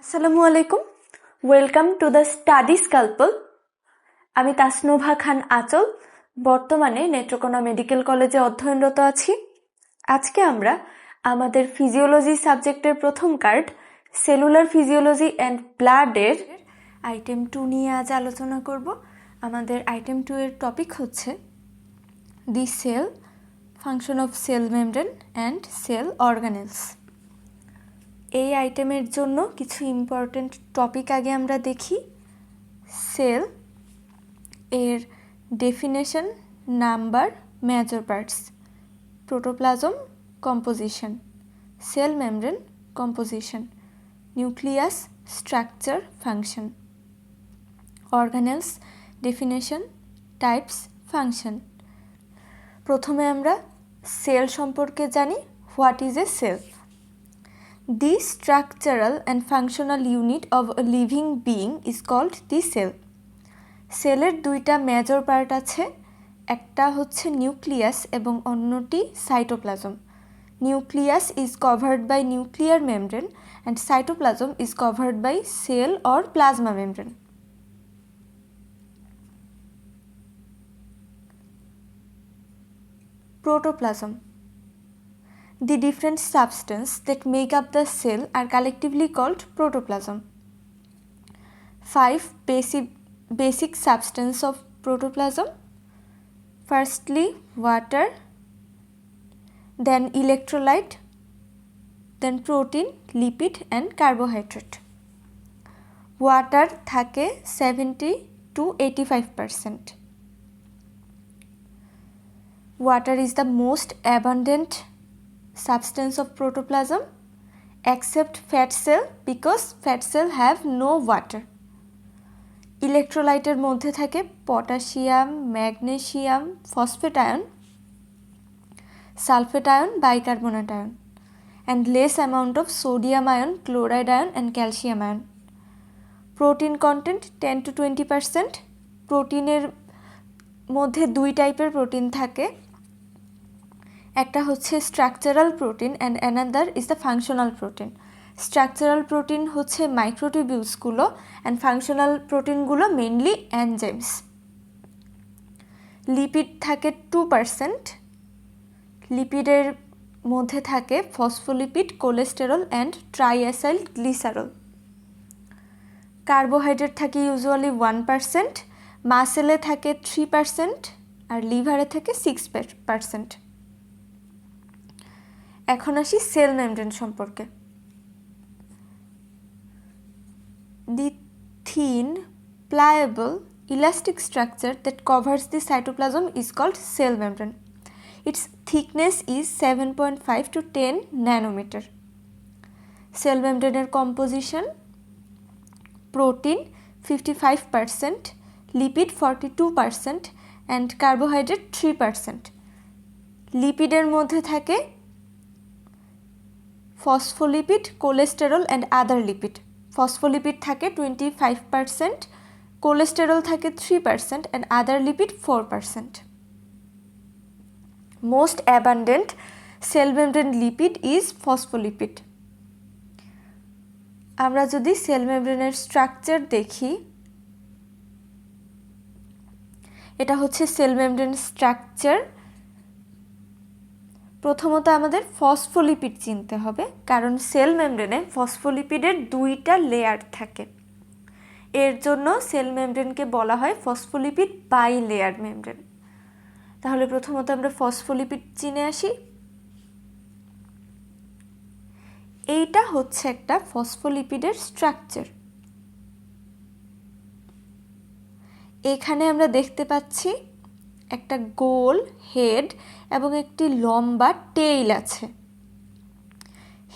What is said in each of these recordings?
আসসালামু আলাইকুম, welcome to the study scalpel. আমি তাসনুভা খান আঁচল, বর্তমানে নেত্রকোনা মেডিকেল কলেজে অধ্যয়নরত আছি। আজকে আমরা আমাদের ফিজিওলজি সাবজেক্টের প্রথম কার্ড সেলুলার ফিজিওলজি অ্যান্ড ব্লাডের আইটেম 2 নিয়ে আজ আলোচনা করব। আমাদের আইটেম 2 এর টপিক হচ্ছে the cell, function of cell membrane and cell organelles. এই আইটেমের জন্য কিছু ইম্পর্টেন্ট টপিক আগে আমরা দেখি। সেল এর definition, number, major parts, protoplasm composition, cell membrane composition, nucleus structure function, organelles definition, types, function. প্রথমে আমরা সেল সম্পর্কে জানি। What is a cell? The structural and functional unit of a living being is called the cell. সেলের দুইটা major part আছে, একটা হচ্ছে nucleus এবং অন্যটি cytoplasm. Nucleus is covered by nuclear membrane and cytoplasm is covered by cell or plasma membrane. Protoplasm. The different substances that make up the cell are collectively called protoplasm. 5 basic substances of protoplasm. Firstly, water, then electrolyte, then protein, lipid and carbohydrate. Water থাকে 70 to 85%. Water is the most abundant substance of protoplasm except fat cell because fat cell have no water. ইলেকট্রোলাইটের মধ্যে থাকে potassium, magnesium, phosphate ion, sulphate ion, bicarbonate ion and less amount of sodium ion, chloride ion and calcium ion. Protein content 10 to 20%. প্রোটিনের মধ্যে দুই টাইপের protein থাকে, একটা হচ্ছে structural protein and another is the functional protein. Structural protein হচ্ছে মাইক্রোটিবিউলসগুলো and functional প্রোটিনগুলো মেইনলি এনজাইমস। লিপিড থাকে 2%। লিপিডের মধ্যে থাকে phospholipid, cholesterol and triacylglycerol. Carbohydrate থাকে ইউজুয়ালি 1%, মাসেলে থাকে 3% আর লিভারে থাকে 6%। এখন আসি সেল মেমব্রেন সম্পর্কে। The thin, pliable, elastic structure that covers the cytoplasm is called cell membrane. Its thickness is 7.5 to 10 nanometer. Cell membrane composition: protein 55%, lipid 42% and carbohydrate 3%. লিপিডের মধ্যে থাকে phospholipid, cholesterol and other lipid. Phospholipid থাকে 25%, cholesterol থাকে 3% and other lipid 4%. Most abundant cell membrane lipid is phospholipid. আমরা যদি sell মেমব্রেনের structure দেখি, এটা হচ্ছে সেল মেমব্রেন স্ট্রাকচার। প্রথমত আমাদের ফসফোলিপিড চিনতে হবে, কারণ সেল মেমব্রেনে ফসফোলিপিডের দুইটা লেয়ার থাকে। এর জন্য সেল মেমব্রেনকে বলা হয় ফসফোলিপিড বাই লেয়ার মেমব্রেন। তাহলে প্রথমত আমরা ফসফোলিপিড চিনে আসি। এইটা হচ্ছে একটা ফসফোলিপিডের স্ট্রাকচার। এখানে আমরা দেখতে পাচ্ছি একটা গোল হেড এবং একটি লম্বা টেইল আছে।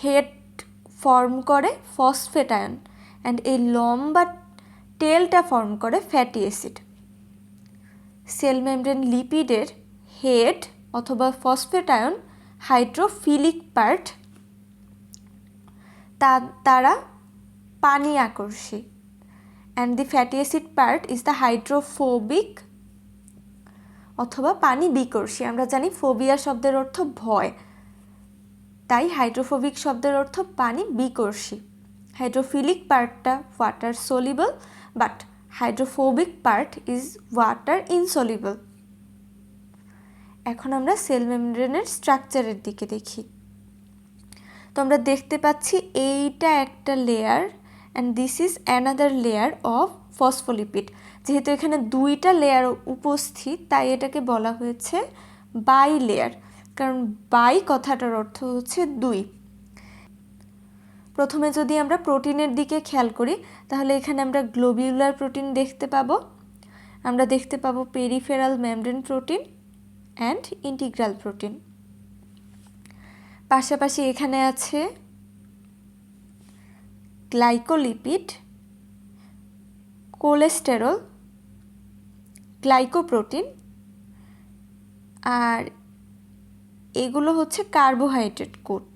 হেড ফর্ম করে ফসফেট আয়ন অ্যান্ড এই লম্বা টেলটা ফর্ম করে ফ্যাটি অ্যাসিড। সেল মেমব্রেন লিপিডের হেড অথবা ফসফেট আয়ন হাইড্রোফিলিক পার্ট, তারা পানি আকর্ষী, and the fatty acid part is the hydrophobic অথবা পানি বিকর্ষী। আমরা জানি ফোবিয়া শব্দের অর্থ ভয়, তাই হাইড্রোফোবিক শব্দের অর্থ পানি বিকর্ষী। হাইড্রোফিলিক পার্টটা water soluble, but hydrophobic part is water insoluble. এখন আমরা সেল মেমব্রেনের স্ট্রাকচারের দিকে দেখি। তো আমরা দেখতে পাচ্ছি এইটা একটা layer and this is another layer of phospholipid. যেহেতু এখানে দুইটা লেয়ার উপস্থিত তাই এটাকে বলা হয়েছে বাই লেয়ার, কারণ বাই কথাটার অর্থ হচ্ছে দুই। প্রথমে যদি আমরা প্রোটিনের দিকে খেয়াল করি তাহলে এখানে আমরা গ্লোবিউলার প্রোটিন দেখতে পাবো, আমরা দেখতে পাবো peripheral membrane protein and integral protein. পাশাপাশি এখানে আছে গ্লাইকোলিপিড, কোলেস্টেরল, গ্লাইকোপ্রোটিন, আর এগুলো হচ্ছে কার্বোহাইড্রেট কোট।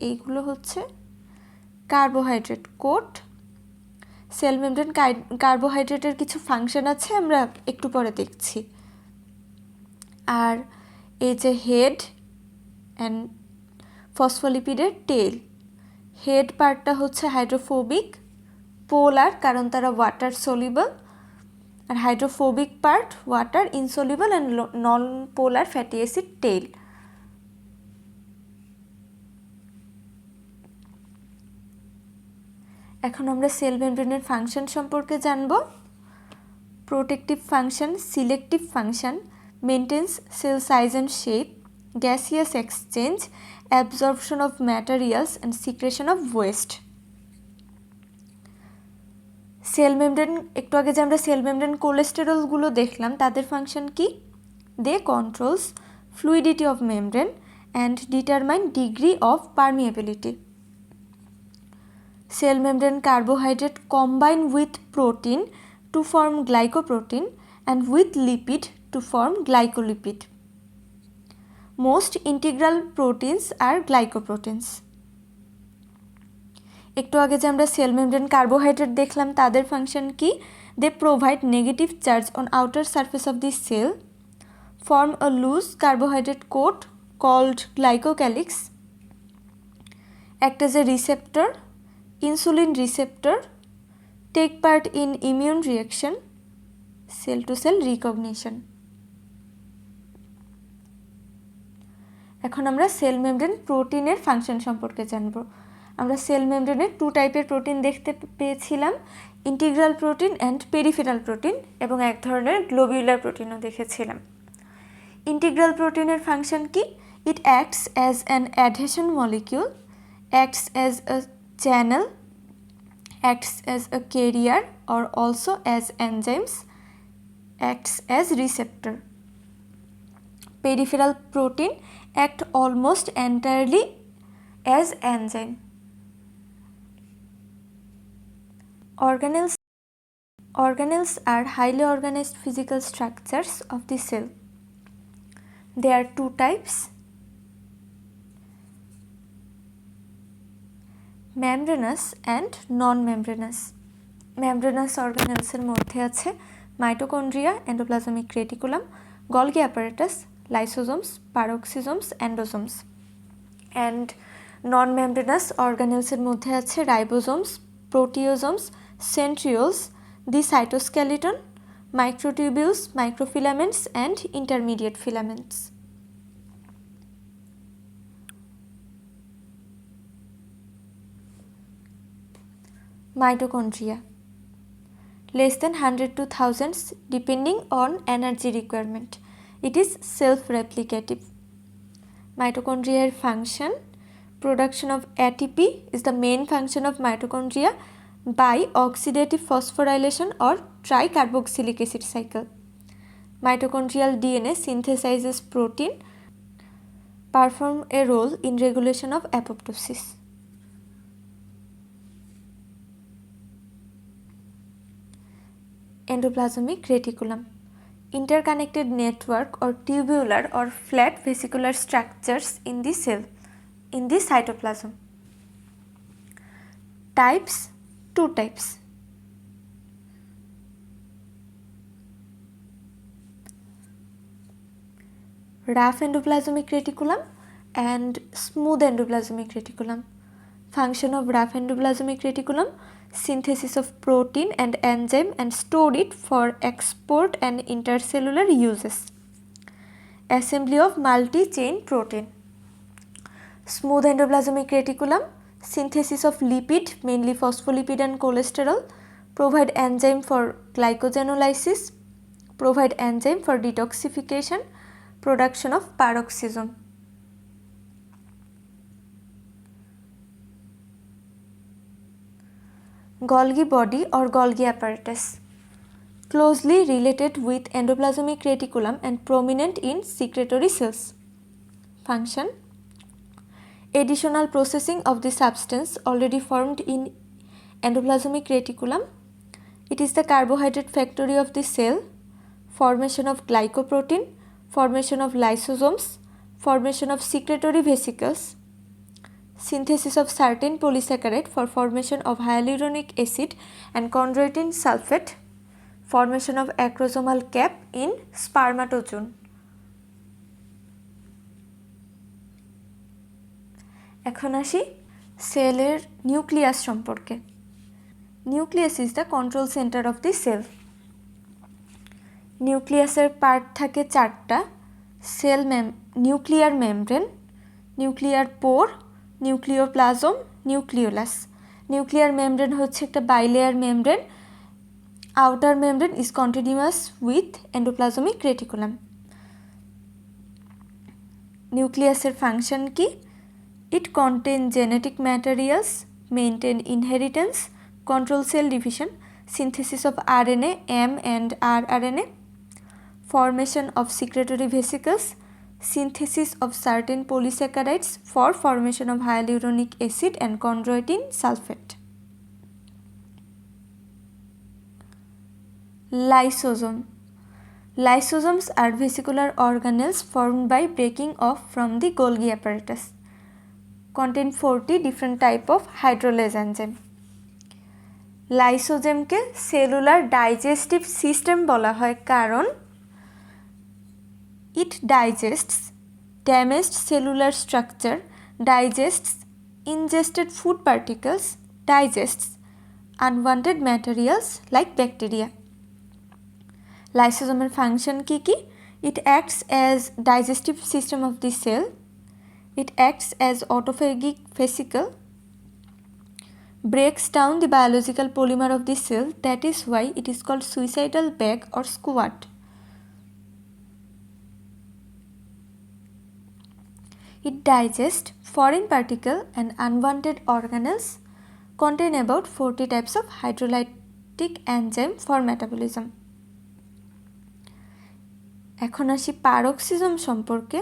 এইগুলো হচ্ছে কার্বোহাইড্রেট কোট। সেল মেমব্রেন কার্বোহাইড্রেটের কিছু ফাংশন আছে, আমরা একটু পরে দেখছি। আর এই যে হেড অ্যান্ড ফসফোলিপিডের টেল, হেড পার্টটা হচ্ছে হাইড্রোফোবিক, পোলার কারণ তারা ওয়াটার সলিবল, আর hydrophobic part water insoluble and non polar fatty acid tail. এখন আমরা সেল মেমব্রেনের ফাংশন সম্পর্কে জানব। Protective function, selective function, maintains cell size and shape, gaseous exchange, absorption of materials and secretion of waste. Cell membrane, একটু আগে যে আমরা cell membrane কোলেস্টেরলগুলো দেখলাম তাদের ফাংশন কি? They controls fluidity of membrane and determine degree of permeability. Cell membrane carbohydrate combine with protein to form glycoprotein and with lipid to form glycolipid. Most integral proteins are glycoproteins. একটু আগে যে আমরা cell membrane carbohydrate দেখলাম তাদের function কি? They provide negative charge on outer surface of the cell, form a loose carbohydrate coat called glycocalyx, act as a receptor, insulin receptor, take part in immune reaction, cell to cell recognition. এখন আমরা cell membrane প্রোটিনের function সম্পর্কে জানব। আমরা cell মেমব্রেনের two টাইপের protein দেখতে পেয়েছিলাম, integral protein and peripheral protein, এবং এক ধরনের গ্লোবিউলার প্রোটিনও দেখেছিলাম। ইন্টিগ্রাল প্রোটিনের ফাংশন কি? ইট acts as an adhesion molecule, acts as a channel, acts as a carrier or also as enzymes, acts as receptor. Peripheral protein act almost entirely as enzyme. Organelles are highly organized physical structures of the cell. There are two types: membranous and non-membranous. Membranous organelles এর মধ্যে আছে mitochondria, endoplasmic reticulum, Golgi apparatus, lysosomes, peroxisomes, endosomes. And non-membranous organelles এর মধ্যে আছে ribosomes, proteasomes, centrioles, the cytoskeleton, microtubules, microfilaments and intermediate filaments. Mitochondria, less than 100 to thousands depending on energy requirement. It is self-replicative. Mitochondria function, production of ATP is the main function of mitochondria by oxidative phosphorylation or tricarboxylic acid cycle. Mitochondrial DNA synthesizes protein, perform a role in regulation of apoptosis. Endoplasmic reticulum, interconnected network or tubular or flat vesicular structures in the cell, in the cytoplasm. Types, two types. Rough endoplasmic reticulum and smooth endoplasmic reticulum. function of rough endoplasmic reticulum, synthesis of protein and enzyme and store it for export and intercellular uses, assembly of multi-chain protein. Smooth endoplasmic reticulum, synthesis of lipid, mainly phospholipid and cholesterol, provide enzyme for glycogenolysis, provide enzyme for detoxification, production of peroxisome. Golgi body or Golgi apparatus, closely related with endoplasmic reticulum and prominent in secretory cells. Function: additional processing of the substance already formed in endoplasmic reticulum. It is the carbohydrate factory of the cell, formation of glycoprotein, formation of lysosomes, formation of secretory vesicles, synthesis of certain polysaccharide for formation of hyaluronic acid and chondroitin sulfate, formation of acrosomal cap in spermatozoon. এখন আসি সেলের nucleus সম্পর্কে। Nucleus is the control centre of the cell. নিউক্লিয়াসের part থাকে চারটা: cell nuclear membrane, nuclear pore, nucleoplasm, nucleolus. Nuclear membrane হচ্ছে একটা bilayer membrane. Outer membrane is continuous with endoplasmic reticulum. নিউক্লিয়াসের ফাংশন কি? It contains genetic materials, maintain inheritance, control cell division, synthesis of RNA, M and rRNA, formation of secretory vesicles, synthesis of certain polysaccharides for formation of hyaluronic acid and chondroitin sulfate. Lysosome. Lysosomes are vesicular organelles formed by breaking off from the Golgi apparatus. Contain 40 different type of hydrolase enzyme. লাইসোজোমকে cellular digestive system বলা হয় কারণ it digests damaged cellular structure, digests ingested food particles, digests unwanted materials like bacteria. Lysosomal function কি? It acts as digestive system of the cell. It acts as autophagic vesicle, breaks down the biological polymer of the cell. That is why it is called suicidal bag or squat. It digests foreign particle and unwanted organelles, contain about 40 types of hydrolytic enzyme for metabolism. এখন আসি paroxysm সম্পর্কে।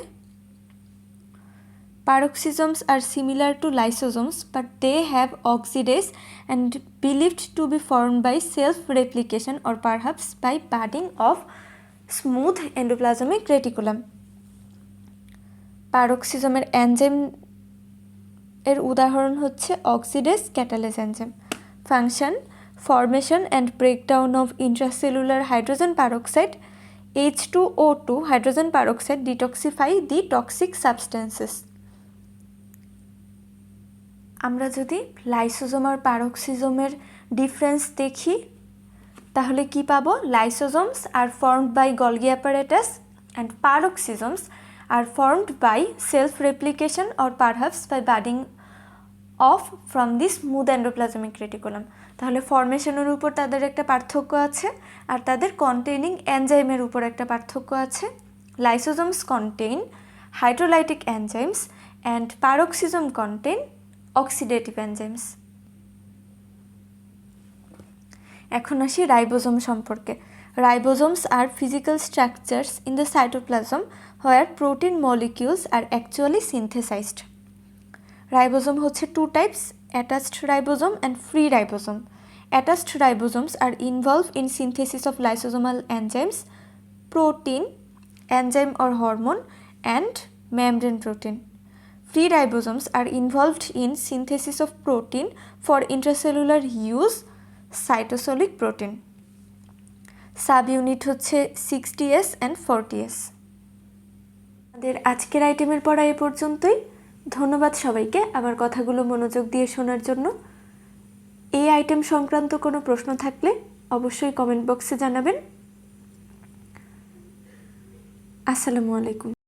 Paroxysms are similar to lysosomes, but they have oxidase and believed to be formed by self-replication or perhaps by budding of smooth endoplasmic reticulum. Paroxysm enzyme এর উদাহরণ হচ্ছে oxidase catalase enzyme. Function: formation and breakdown of intracellular hydrogen peroxide, H2O2 hydrogen peroxide detoxify the toxic substances. আমরা যদি lysosome আর প্যারক্সিজোমের difference দেখি তাহলে কি পাবো? Lysosomes are formed by Golgi apparatus and peroxisomes are formed by self replication or perhaps by budding off from the smooth endoplasmic reticulum. তাহলে ফর্মেশনের উপর তাদের একটা পার্থক্য আছে আর তাদের কন্টেইনিং এনজাইমের উপর একটা পার্থক্য আছে। Lysosomes contain hydrolytic enzymes and peroxisome contain oxidative enzymes. এখন আসি রাইবোজোম সম্পর্কে। Ribosomes are physical structures in the cytoplasm where protein molecules are actually synthesized. Ribosome হচ্ছে two types, attached ribosome and free ribosome. Attached ribosomes are involved in synthesis of lysosomal enzymes, protein, enzyme or hormone and membrane protein. Free ribosomes are involved in synthesis of protein for intracellular use, cytosolic protein. Subunit হচ্ছে 60S and 40S. আমাদের আজকের আইটেমের পড়া এই পর্যন্তই। ধন্যবাদ সবাইকে আমার কথাগুলো মনোযোগ দিয়ে শোনার জন্য। এই আইটেম সংক্রান্ত কোনো প্রশ্ন থাকলে অবশ্যই কমেন্ট বক্সে জানাবেন। আসসালামু আলাইকুম।